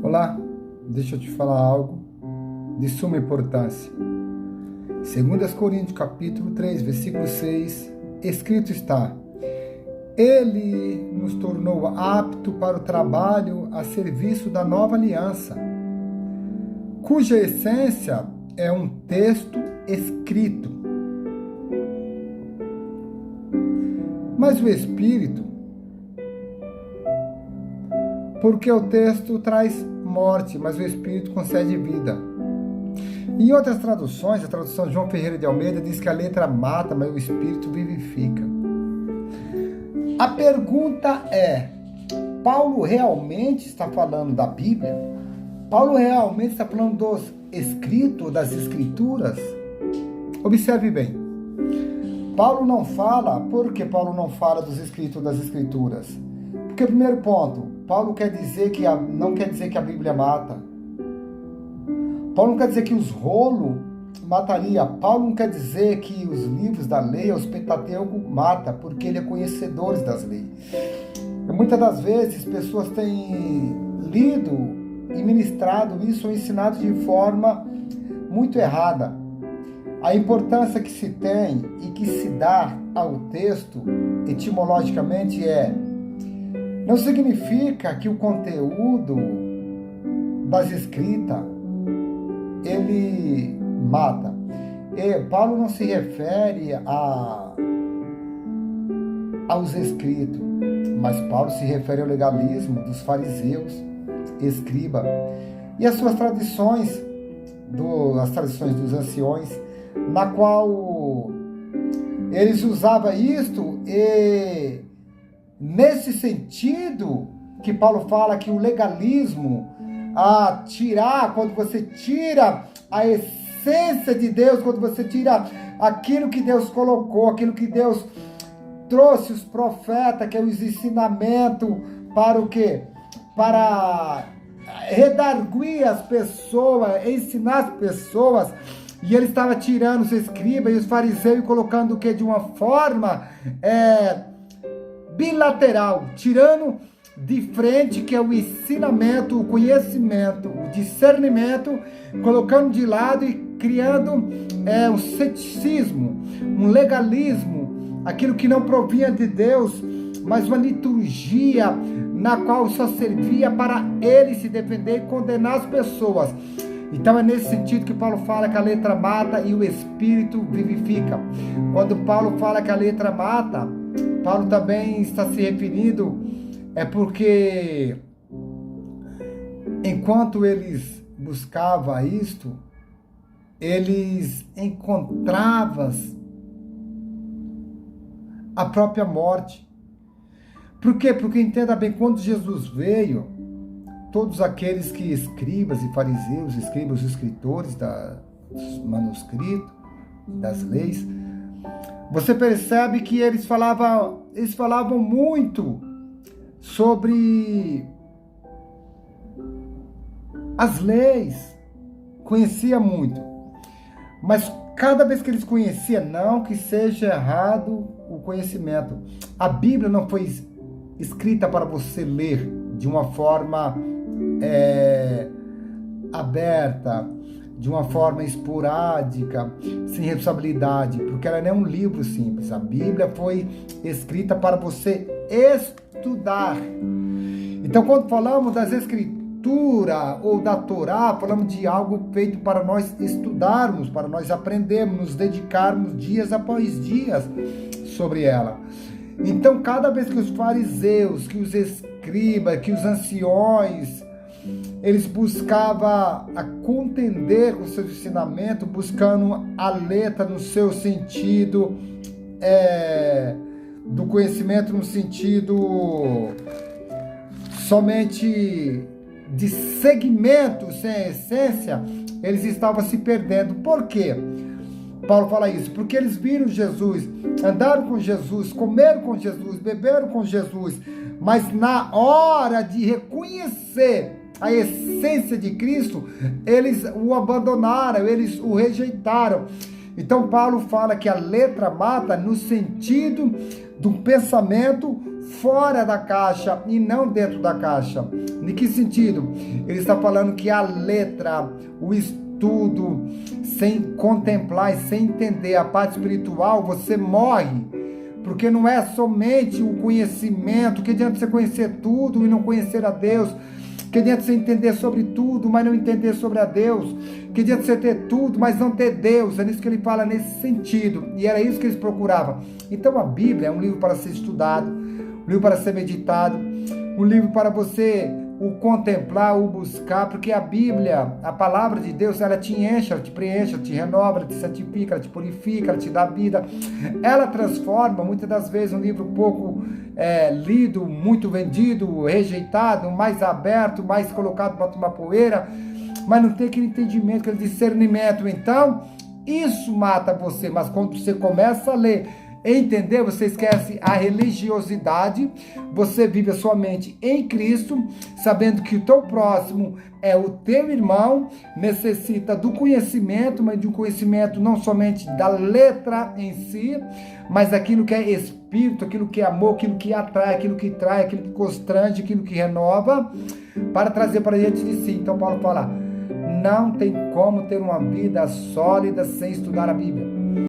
Olá, deixa eu te falar algo de suma importância. 2 Coríntios capítulo 3, versículo 6, escrito está: Ele nos tornou apto para o trabalho a serviço da nova aliança, cuja essência é um texto escrito. Mas o Espírito, porque o texto traz morte, mas o Espírito concede vida. Em outras traduções, a tradução de João Ferreira de Almeida diz que a letra mata, mas o Espírito vivifica. A pergunta é: Paulo realmente está falando da Bíblia? Paulo realmente está falando dos escritos, das Escrituras? Observe bem. Paulo não fala, por que Paulo não fala dos escritos das Escrituras? Porque, primeiro ponto, Paulo quer dizer que não quer dizer que a Bíblia mata. Paulo não quer dizer que os rolos mataria. Paulo não quer dizer que os livros da lei, os Pentateuco, mata, porque ele é conhecedor das leis. E muitas das vezes, pessoas têm lido e ministrado isso ou ensinado de forma muito errada. A importância que se tem e que se dá ao texto, etimologicamente, não significa que o conteúdo das escritas ele mata. E Paulo não se refere aos escritos, mas Paulo se refere ao legalismo dos fariseus, escriba, e as suas tradições, as tradições dos anciões, na qual eles usavam isto, e nesse sentido que Paulo fala que o legalismo, quando você tira a essência de Deus, quando você tira aquilo que Deus colocou, aquilo que Deus trouxe os profetas, que é os ensinamentos, para o quê? Para redarguir as pessoas, ensinar as pessoas. E ele estava tirando os escribas e os fariseus e colocando o quê? De uma forma bilateral, tirando de frente, que é o ensinamento, o conhecimento, o discernimento, colocando de lado e criando um ceticismo, um legalismo, aquilo que não provinha de Deus, mas uma liturgia na qual só servia para ele se defender e condenar as pessoas. Então é nesse sentido que Paulo fala que a letra mata e o Espírito vivifica. Quando Paulo fala que a letra mata, Paulo também está se referindo, porque enquanto eles buscavam isto, eles encontravam a própria morte. Por quê? Porque entenda bem, quando Jesus veio, todos aqueles que escribas e fariseus, escribas e escritores dos manuscritos, das leis, você percebe que eles falavam muito sobre as leis, conhecia muito, mas cada vez que eles conheciam, não que seja errado o conhecimento, a Bíblia não foi escrita para você ler de uma forma aberta, de uma forma esporádica, sem responsabilidade, porque ela não é um livro simples. A Bíblia foi escrita para você estudar. Então, quando falamos das Escrituras ou da Torá, falamos de algo feito para nós estudarmos, para nós aprendermos, nos dedicarmos dias após dias sobre ela. Então, cada vez que os fariseus, que os escribas, que os anciões, eles buscavam a contender com seus ensinamentos, buscando a letra no seu sentido do conhecimento, no sentido somente de segmento, sem a essência, eles estavam se perdendo. Por quê? Paulo fala isso, porque eles viram Jesus, andaram com Jesus, comeram com Jesus, beberam com Jesus, mas na hora de reconhecer a essência de Cristo, eles o abandonaram, eles o rejeitaram. Então Paulo fala que a letra mata no sentido do pensamento fora da caixa e não dentro da caixa. Em que sentido? Ele está falando que a letra, o estudo, sem contemplar e sem entender a parte espiritual, você morre. Porque não é somente o conhecimento, que adianta você conhecer tudo e não conhecer a Deus. Que adianta você entender sobre tudo, mas não entender sobre a Deus. Que adianta você ter tudo, mas não ter Deus. É nisso que ele fala nesse sentido. E era isso que eles procuravam. Então a Bíblia é um livro para ser estudado, um livro para ser meditado, um livro para você o contemplar, o buscar, porque a Bíblia, a palavra de Deus, ela te enche, ela te preenche, ela te renova, ela te santifica, ela te purifica, ela te dá vida, ela transforma. Muitas das vezes um livro pouco lido, muito vendido, rejeitado, mais aberto, mais colocado para tomar poeira, mas não tem aquele entendimento, aquele discernimento. Então, isso mata você, mas quando você começa a ler, entender, você esquece a religiosidade, você vive a sua mente em Cristo, sabendo que o teu próximo é o teu irmão, necessita do conhecimento, mas de um conhecimento não somente da letra em si, mas aquilo que é espírito, aquilo que é amor, aquilo que atrai, aquilo que trai, aquilo que constrange, aquilo que renova, para trazer para diante de si. Então Paulo fala, não tem como ter uma vida sólida sem estudar a Bíblia.